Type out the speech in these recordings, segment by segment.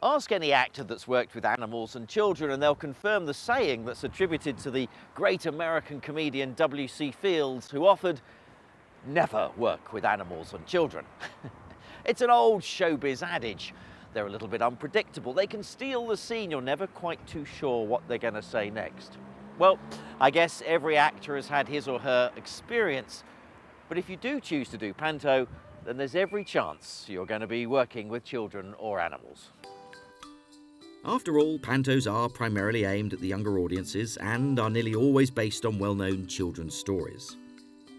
Ask any actor that's worked with animals and children and they'll confirm the saying that's attributed to the great American comedian W.C. Fields, who offered, "Never work with animals and children." It's an old showbiz adage. They're a little bit unpredictable. They can steal the scene. You're never quite too sure what they're going to say next. Well, I guess every actor has had his or her experience. But if you do choose to do panto, then there's every chance you're going to be working with children or animals. After all, pantos are primarily aimed at the younger audiences and are nearly always based on well-known children's stories.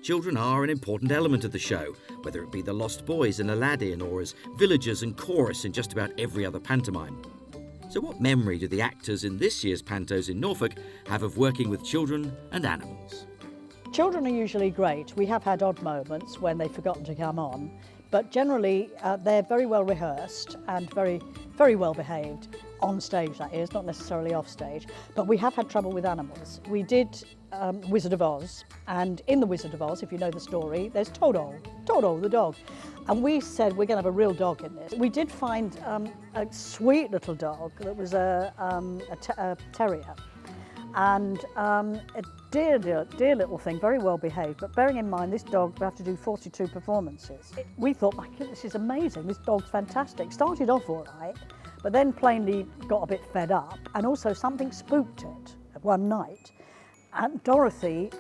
Children are an important element of the show, whether it be the Lost Boys in Aladdin or as villagers and chorus in just about every other pantomime. So what memory do the actors in this year's pantos in Norfolk have of working with children and animals? Children are usually great. We have had odd moments when they've forgotten to come on, but generally they're very well rehearsed and very, very well behaved. On stage, that is, not necessarily off stage. But we have had trouble with animals. We did Wizard of Oz, and in the Wizard of Oz, if you know the story, there's Toto the dog. And we said we're going to have a real dog in this. We did find a sweet little dog that was a terrier. And a dear little thing, very well behaved. But bearing in mind, this dog will have to do 42 performances. We thought, my goodness, this is amazing. This dog's fantastic. Started off all right, but then plainly got a bit fed up. And also something spooked it one night. And Dorothy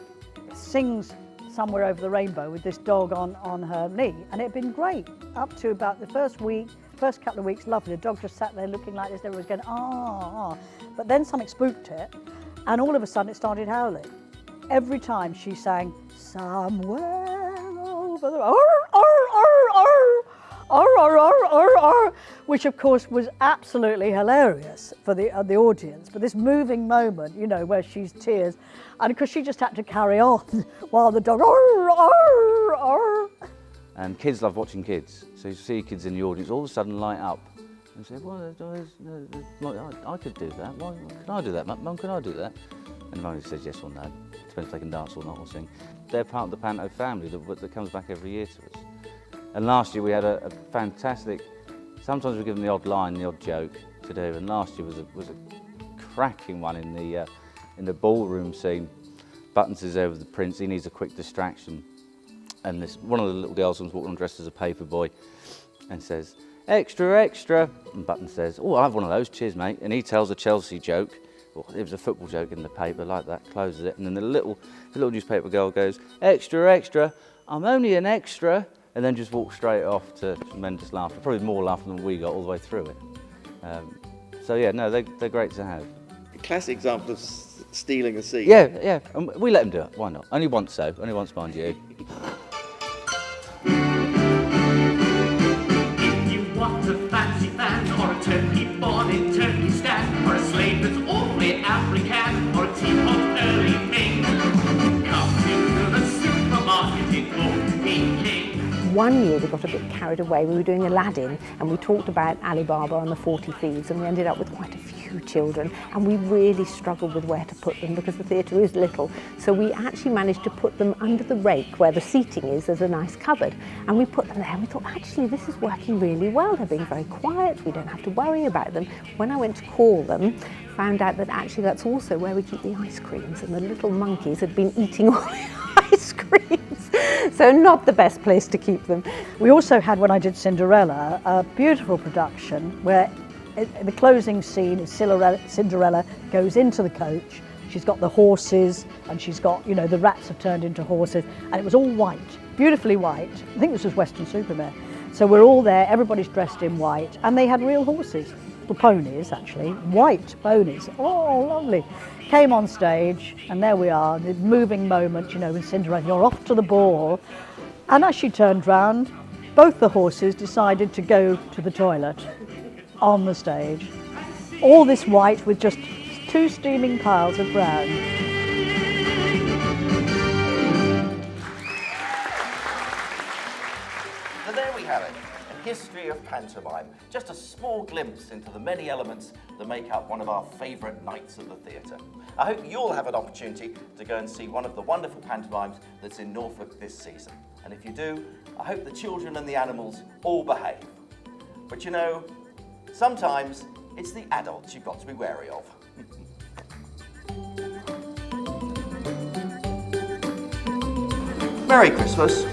sings Somewhere Over the Rainbow with this dog on her knee. And it had been great up to about the first couple of weeks, lovely. The dog just sat there looking like this, and everyone was going, ah. But then something spooked it. And all of a sudden it started howling. Every time she sang, "Somewhere over the which of course was absolutely hilarious for the audience. But this moving moment, you know, where she's tears, and because she just had to carry on while the dog And kids love watching kids. So you see kids in the audience all of a sudden light up and say, well, I could do that. Why can I do that? Mum, can I do that? And Mum says yes or no. Depends if they can dance or not or sing. They're part of the panto family that comes back every year to us. And last year we had a fantastic, sometimes we give them the odd line, the odd joke to do, and last year was a cracking one in the ballroom scene. Buttons is there with the prince, he needs a quick distraction. And one of the little girls comes walking on dressed as a paper boy and says, "Extra, extra." And Buttons says, "Oh, I'll have one of those, cheers mate." And he tells a Chelsea joke, or it was a football joke in the paper like that, closes it, and then the little newspaper girl goes, "Extra, extra, I'm only an extra," and then just walks straight off to tremendous laughter, probably more laughter than we got all the way through it. So yeah, no, they're great to have. Classic example of stealing a scene. Yeah, and we let them do it, why not? Only once though, only once mind you. If you want a fancy fan, or a turkey bonnet, turkey stand, or a slave that's awfully African, or a teapot early Ming, come into the supermarket in Norfolk, King. One year we got a bit carried away. We were doing Aladdin and we talked about Alibaba and the 40 Thieves, and we ended up with quite a few children, and we really struggled with where to put them because the theatre is little. So we actually managed to put them under the rake where the seating is. There's a nice cupboard, and we put them there and we thought, actually this is working really well. They're being very quiet, we don't have to worry about them. When I went to call them, found out that actually that's also where we keep the ice creams, and the little monkeys had been eating all the ice creams. So not the best place to keep them. We also had, when I did Cinderella, a beautiful production where the closing scene is Cinderella goes into the coach. She's got the horses, and she's got, you know, the rats have turned into horses, and it was all white, beautifully white. I think this was Weston-super-Mare. So we're all there, everybody's dressed in white, and they had real horses, little ponies actually, white ponies. Oh, lovely. Came on stage, and there we are, the moving moment, you know, with Cinderella, you're off to the ball. And as she turned round, both the horses decided to go to the toilet on the stage. All this white with just two steaming piles of brown. So there we have it, a history of pantomime. Just a small glimpse into the many elements that make up one of our favourite nights at the theatre. I hope you'll have an opportunity to go and see one of the wonderful pantomimes that's in Norfolk this season. And if you do, I hope the children and the animals all behave. But you know, Sometimes it's the adults you've got to be wary of. Merry Christmas.